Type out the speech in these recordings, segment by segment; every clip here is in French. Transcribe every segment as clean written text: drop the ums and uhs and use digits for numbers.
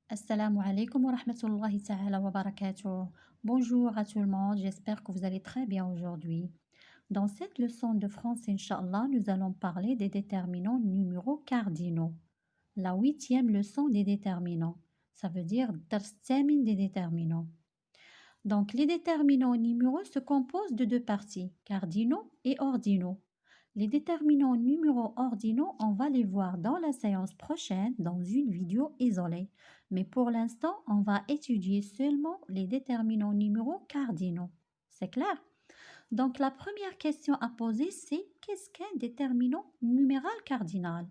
Assalamu alaikum wa rahmatullahi ta'ala wa barakatuh. Bonjour à tout le monde, j'espère que vous allez très bien aujourd'hui. Dans cette leçon de français, Inch'Allah, nous allons parler des déterminants numéraux cardinaux. La huitième leçon des déterminants. Ça veut dire dars thamin des déterminants. Donc, les déterminants numéraux se composent de deux parties, cardinaux et ordinaux. Les déterminants numéraux ordinaux, on va les voir dans la séance prochaine dans une vidéo isolée. Mais pour l'instant, on va étudier seulement les déterminants numéraux cardinaux. C'est clair? Donc, la première question à poser, c'est qu'est-ce qu'un déterminant numéral cardinal?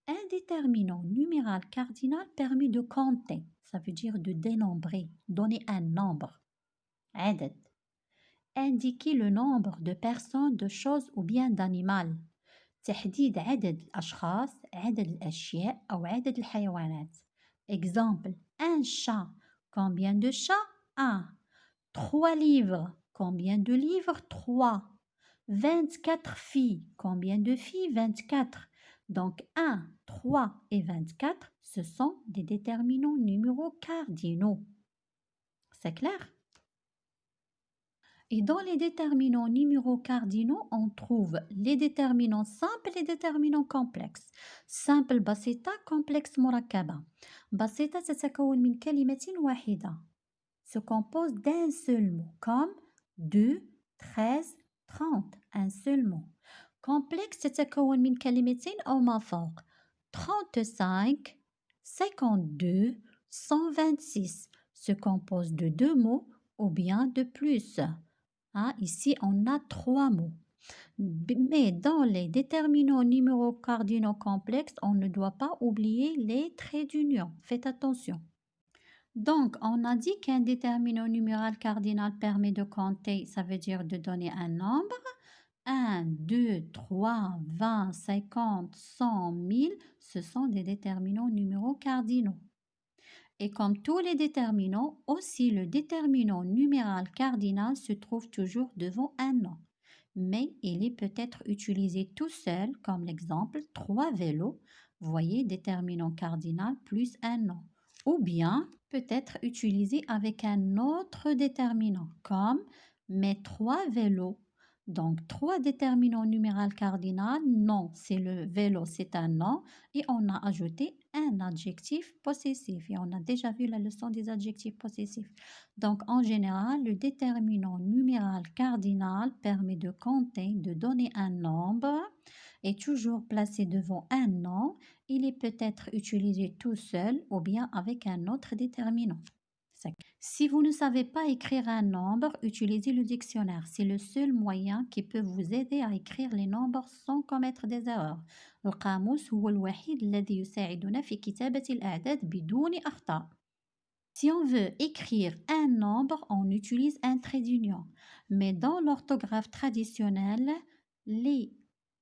Un déterminant numéral cardinal permet de compter, ça veut dire de dénombrer, donner un nombre. عدد. Indiquer le nombre de personnes, de choses ou bien d'animaux. تحديد عدد الأشخاص، عدد الأشياء أو عدد الحيوانات. Exemple, un chat. Combien de chats? Un. 3 livres. Combien de livres? 3. 24 filles. Combien de filles? 24. Donc 1, 3 et 24, ce sont des déterminants numéraux cardinaux. C'est clair? Et dans les déterminants numéraux cardinaux, on trouve les déterminants simples et les déterminants complexes. Simple بسيطة complexe مركبة. بسيطة تتكون من كلمة واحدة. Se compose d'un seul mot comme 2, 13, 30. Un seul mot. Complexe تتكون من كلمتين أو ما فوق. 35, 52, 126. Se compose de deux mots ou bien de plus. Ah, ici, on a 3 mots. Mais dans les déterminants numéraux cardinaux complexes, on ne doit pas oublier les traits d'union. Faites attention. Donc, on a dit qu'un déterminant numéral cardinal permet de compter, ça veut dire de donner un nombre. 1, 2, 3, 20, 50, 100, 1000, ce sont des déterminants numéraux cardinaux. Et comme tous les déterminants, aussi le déterminant numéral cardinal se trouve toujours devant un nom. Mais il est peut-être utilisé tout seul, comme l'exemple 3 vélos. Vous voyez, déterminant cardinal plus un nom. Ou bien peut être utilisé avec un autre déterminant, comme mes 3 vélos. Donc, 3 déterminants numéral cardinal, non, c'est le vélo, c'est un nom. Et on a ajouté un adjectif possessif. Et on a déjà vu la leçon des adjectifs possessifs. Donc, en général, le déterminant numéral cardinal permet de compter, de donner un nombre et toujours placé devant un nom. Il est peut-être utilisé tout seul ou bien avec un autre déterminant. Si vous ne savez pas écrire un nombre, utilisez le dictionnaire. C'est le seul moyen qui peut vous aider à écrire les nombres sans commettre des erreurs. القاموس هو الوحيد الذي يساعدنا في كتابة الأعداد بدون أخطاء. Si on veut écrire un nombre, on utilise un trait d'union. Mais dans l'orthographe traditionnelle, les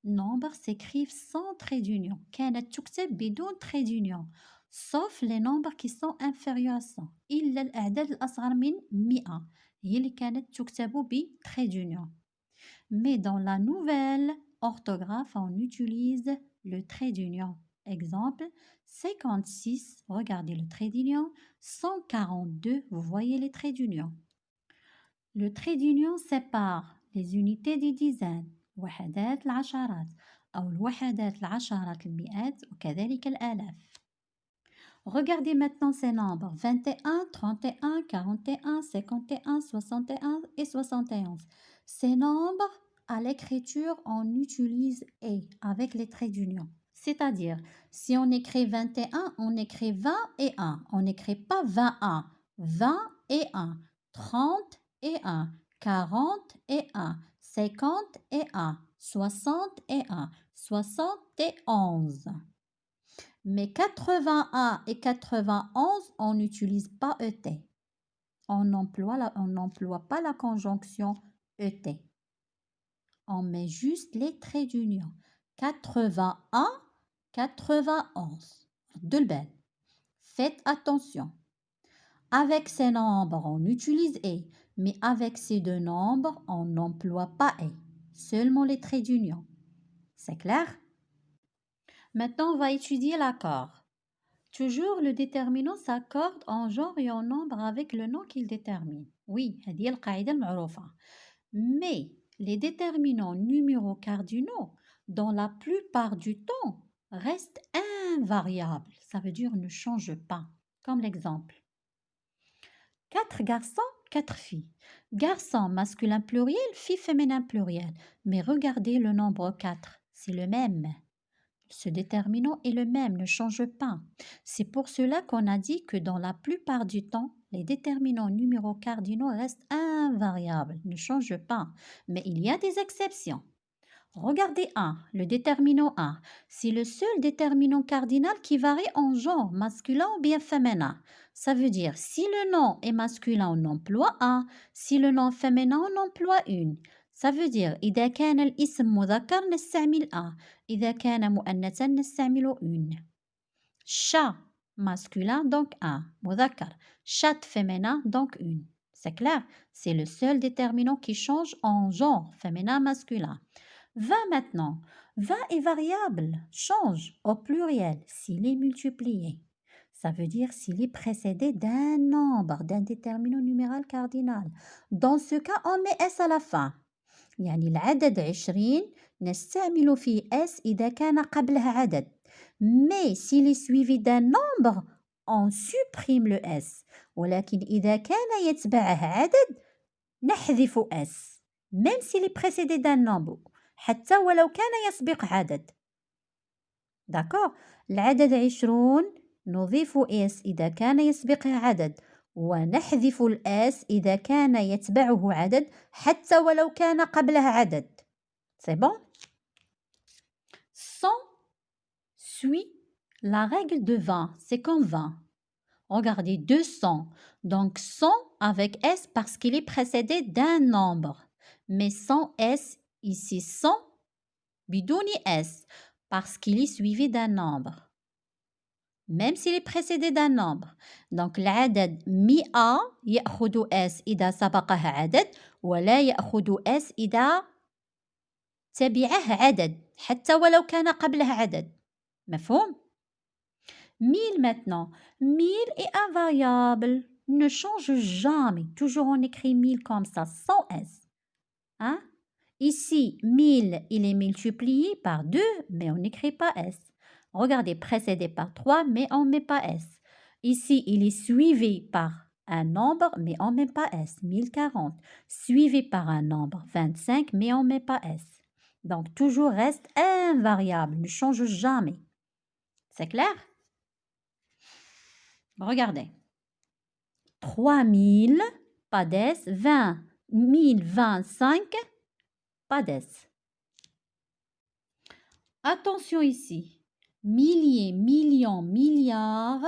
nombres s'écrivent sans trait d'union. كانت تكتب بدون trait d'union. Sauf les nombres qui sont inférieurs à 100. إلا الأعداد الأصغر من 100 هي اللي كانت تكتب بtrait d'union. Mais dans la nouvelle orthographe, on utilise le trait d'union. Exemple, 56, regardez le trait d'union. 142, vous voyez les traits d'union. Le trait d'union sépare les unités des dizaines. وحدات العشرات أو الوحدات العشرات المئات وكذلك الآلاف. Regardez maintenant ces nombres 21, 31, 41, 51, 61 et 71. Ces nombres, à l'écriture, on utilise « et » avec les traits d'union. C'est-à-dire, si on écrit 21, on écrit 20 et 1. On n'écrit pas 21, 20 et 1, 30 et 1, 40 et 1, 50 et 1, 60 et 1, 71. Mais 81 et 91, on n'utilise pas ET. On n'emploie pas la conjonction ET. On met juste les traits d'union. 81, 91. De bel. Faites attention. Avec ces nombres, on utilise E. Mais avec ces deux nombres, on n'emploie pas E. Seulement les traits d'union. C'est clair? Maintenant, on va étudier l'accord. Toujours le déterminant s'accorde en genre et en nombre avec le nom qu'il détermine. Oui, هذه هي القاعدة المعروفة. Mais les déterminants numéraux cardinaux, dans la plupart du temps, restent invariables. Ça veut dire ne changent pas. Comme l'exemple. 4 garçons, 4 filles. Garçon masculin pluriel, fille féminin pluriel. Mais regardez le nombre 4, c'est le même. Ce déterminant est le même, ne change pas. C'est pour cela qu'on a dit que dans la plupart du temps, les déterminants numéraux cardinaux restent invariables, ne changent pas. Mais il y a des exceptions. Regardez 1, le déterminant 1. C'est le seul déterminant cardinal qui varie en genre, masculin ou bien féminin. Ça veut dire si le nom est masculin, on emploie 1. Si le nom féminin, on emploie 1. Ça veut dire إذا كان الاسم مذكر نستعمل 1. إذا كان مؤنثا نستعمل 1. Chat masculin, donc 1. مذكر. Chat féminin, donc 1. C'est clair? C'est le seul déterminant qui change en genre, féminin, masculin. 20 maintenant. 20 est variable, change au pluriel s'il est multiplié. Ça veut dire s'il est précédé d'un nombre, d'un déterminant numéral cardinal. Dans ce cas, on met S à la fin. يعني العدد 20 نستعمل فيه S إذا كان قبلها عدد. Mais s'il est suivi d'un nombre, on supprime le S. ولكن إذا كان يتبعه عدد نحذف S. Même s'il est précédé d'un nombre. حتى ولو كان يسبق عدد. داكور؟ العدد 20 نضيف اس إذا كان يسبقه عدد ونحذف الاس إذا كان يتبعه عدد حتى ولو كان قبله عدد. C'est bon? 100 suit la règle de 20. C'est comme 20. Regardez, 200. Donc 100 avec S parce qu'il est précédé d'un nombre. Mais sans S, ici 100, bidouni S, parce qu'il est suivi d'un nombre. Même s'il est précédé d'un nombre. Donc العدد 100 يأخذ S إذا سبقه عدد ولا يأخذ S إذا تبعه عدد حتى ولو كان قبله عدد. مفهوم؟ 1000 maintenant. 1000 est invariable, ne change jamais. Toujours on écrit 1000 comme ça, sans S. Hein? Ici, 1000, il est multiplié par 2, mais on n'écrit pas S. Regardez, précédé par 3, mais on ne met pas S. Ici, il est suivi par un nombre, mais on ne met pas S. 1040. Suivi par un nombre, 25, mais on ne met pas S. Donc, toujours reste invariable, ne change jamais. C'est clair? Regardez. 3000, pas d'S. 20 1025, pas d'S. Attention ici. Milliers, millions, milliards,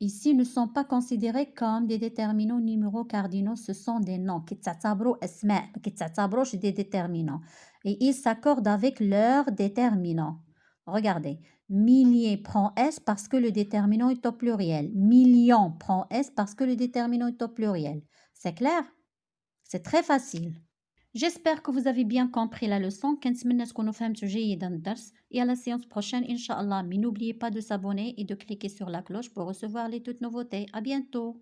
ici ne sont pas considérés comme des déterminants numéraux cardinaux. Ce sont des noms qui sont des déterminants. Et ils s'accordent avec leurs déterminants. Regardez. Milliers prend S parce que le déterminant est au pluriel. Millions prend S parce que le déterminant est au pluriel. C'est clair? C'est très facile. J'espère que vous avez bien compris la leçon. كنتمنى تكونوا فهمتوا جيدا الدرس. Et à la séance prochaine, Inch'Allah. Mais n'oubliez pas de s'abonner et de cliquer sur la cloche pour recevoir les toutes nouveautés. À bientôt.